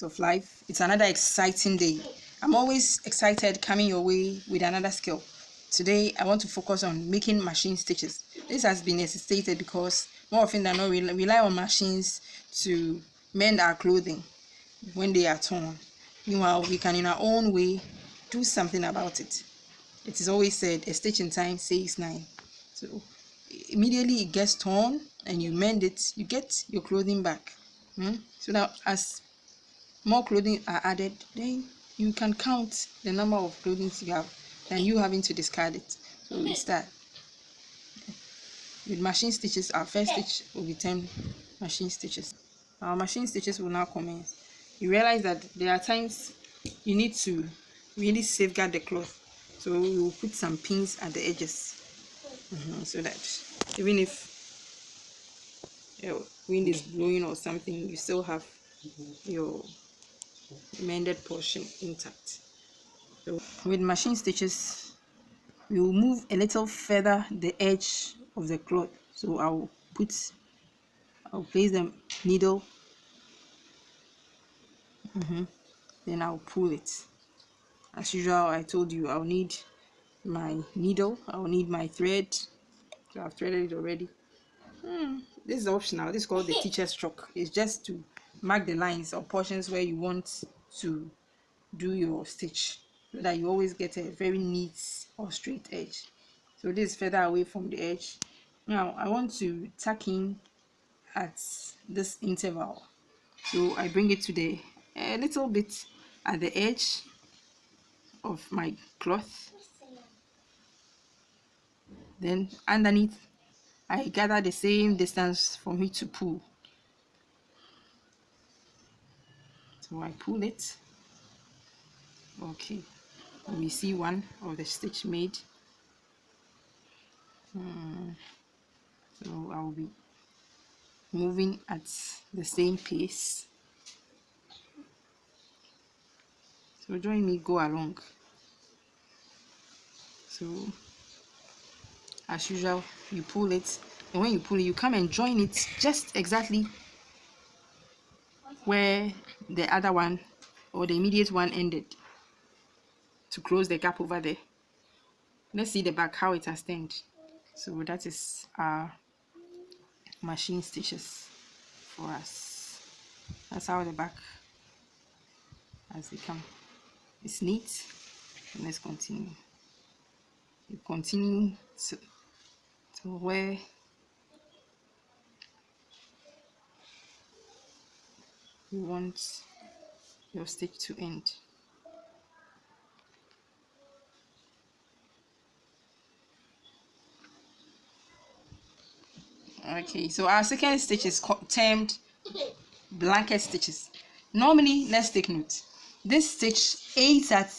of life. It's another exciting day. I'm always excited coming your way with another skill. Today I want to focus on making machine stitches. This has been necessitated because more often than not we rely on machines to mend our clothing when they are torn. Meanwhile, we can in our own way do something about it. It is always said a stitch in time saves nine. So immediately it gets torn and you mend it, you get your clothing back. So now as more clothing are added, then you can count the number of clothing you have than you having to discard it. So we start with machine stitches. Our first stitch will be 10 machine stitches. Our machine stitches will now commence. You realize that there are times you need to really safeguard the cloth, so we will put some pins at the edges, so that even if wind is blowing or something, you still have your mended portion intact. So with machine stitches, we will move a little further the edge of the cloth. So I'll place the needle, then I'll pull it. As usual, I told you I'll need my needle, I'll need my thread. So I've threaded it already. This is optional. This is called the teacher's chalk. It's just to mark the lines or portions where you want to do your stitch, so that you always get a very neat or straight edge. So this is further away from the edge. Now I want to tack in at this interval, so I bring it to a little bit at the edge of my cloth. Then underneath I gather the same distance for me to pull. So I pull it. Okay, we see one of the stitch made. So I'll be moving at the same pace. So join me, go along. So as usual, you pull it, and when you pull it, you come and join it just exactly where the other one or the immediate one ended, to close the gap over there. Let's see the back, how it has turned. So that is our machine stitches for us. That's how the back has become. It's neat. And let's continue. You continue to where you want your stitch to end. Okay, so our second stitch is termed blanket stitches. Normally, let's take note, this stitch aids at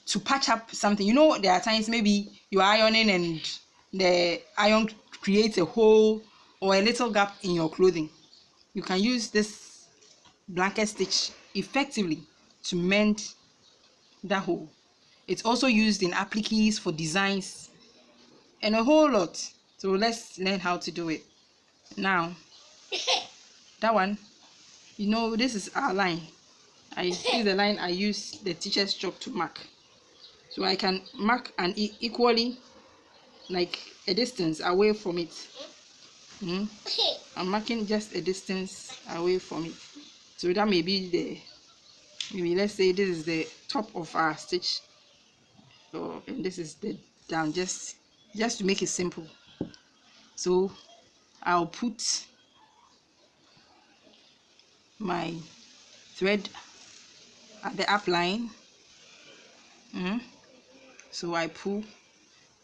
to patch up something. You know, there are times maybe you're ironing and the iron creates a hole or a little gap in your clothing. You can use this blanket stitch effectively to mend that hole. It's also used in appliques for designs and a whole lot. So let's learn how to do it. Now, that one, you know, this is our line. I see the line, I use the teacher's chalk to mark. So I can mark an equally, like a distance away from it. I'm marking just a distance away from it. So that may be maybe let's say this is the top of our stitch. So, and this is the down, just to make it simple. So I'll put my thread at the up line. So I pull,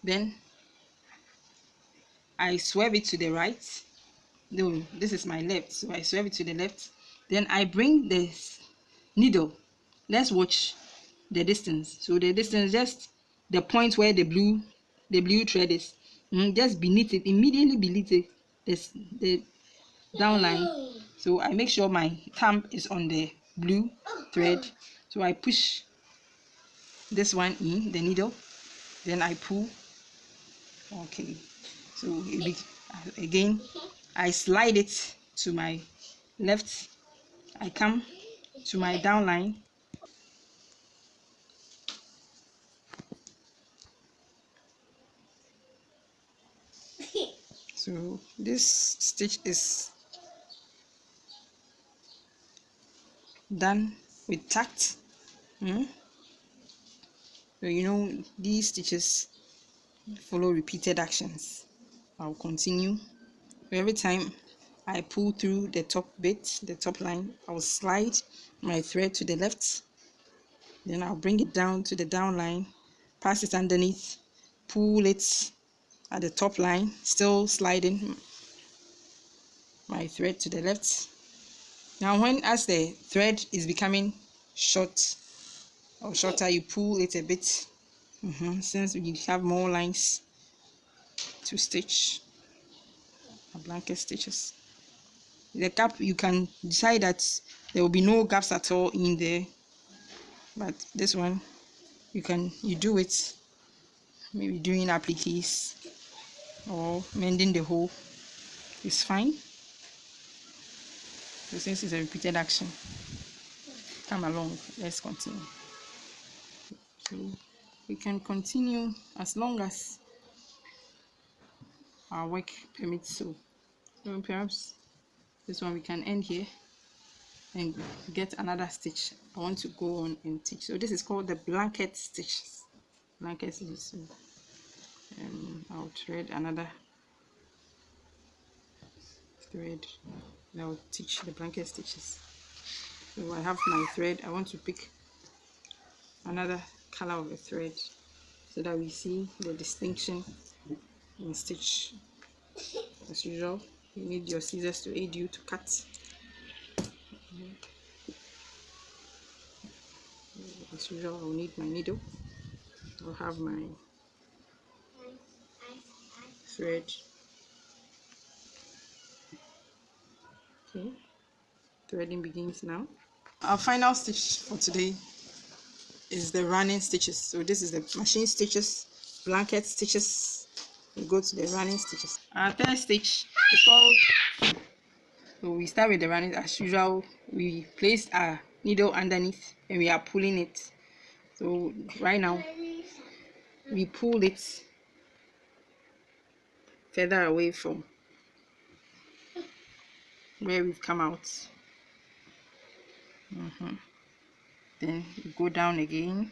then I swerve it to the right. No, this is my left, so I swerve it to the left. Then I bring the needle. Let's watch the distance. So the distance, just the point where the blue thread is, just beneath it, immediately beneath it, the down line. So I make sure my thumb is on the blue thread. So I push this one in the needle, then I pull. Okay, so again I slide it to my left. I come to my downline. So this stitch is done with tact. So you know these stitches follow repeated actions. I'll continue. So every time I pull through the top bit, the top line, I'll slide my thread to the left, then I'll bring it down to the down line, pass it underneath, pull it at the top line, still sliding my thread to the left. Now as the thread is becoming short or shorter, you pull it a bit, since we have more lines to stitch our blanket stitches. The gap, you can decide that there will be no gaps at all in there, but this one you do it maybe doing appliques or mending the hole is fine. So since it's a repeated action, come along, let's continue. So we can continue as long as our work permits. So perhaps this one we can end here and get another stitch. I want to go on and teach. So this is called the blanket stitches. Blanket stitches. So, I'll thread another thread and I'll teach the blanket stitches. So I have my thread. I want to pick another color of a thread so that we see the distinction in stitch. As usual, you need your scissors to aid you to cut. As usual, I'll need my needle. I'll have my thread. Okay, threading begins now. Our final stitch for today is the running stitches. So this is the machine stitches, blanket stitches. We go to the running stitches. Our third stitch is called, so we start with the running. As usual, we place our needle underneath and we are pulling it. So right now we pull it further away from where we've come out. Then you go down again,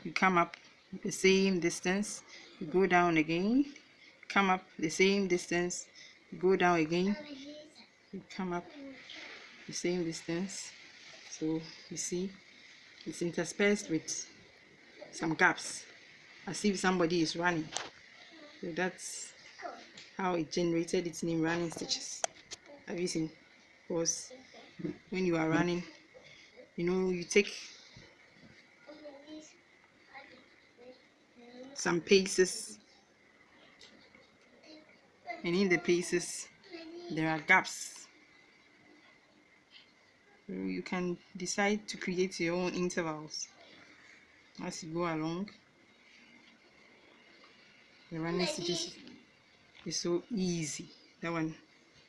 you come up the same distance, you go down again, come up the same distance, you go down again, you come up the same distance. So you see it's interspersed with some gaps as if somebody is running. So that's how it generated its name, running stitches. Have you seen? Because when you are running, you take some paces, and in the paces there are gaps. So you can decide to create your own intervals as you go along. The running stitches is so easy. That one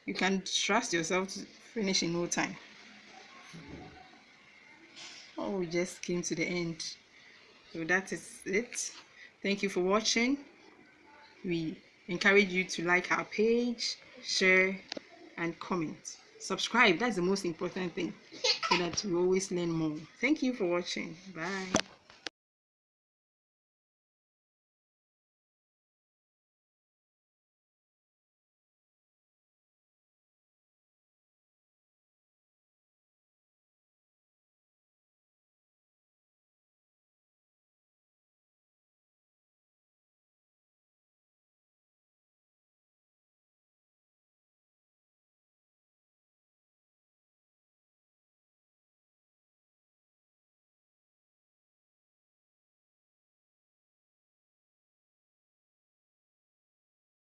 you can trust yourself to finish in no time. Oh, we just came to the end. So that is it. Thank you for watching. We encourage you to like our page, share, and comment. Subscribe, that's the most important thing, so that we always learn more. Thank you for watching. Bye.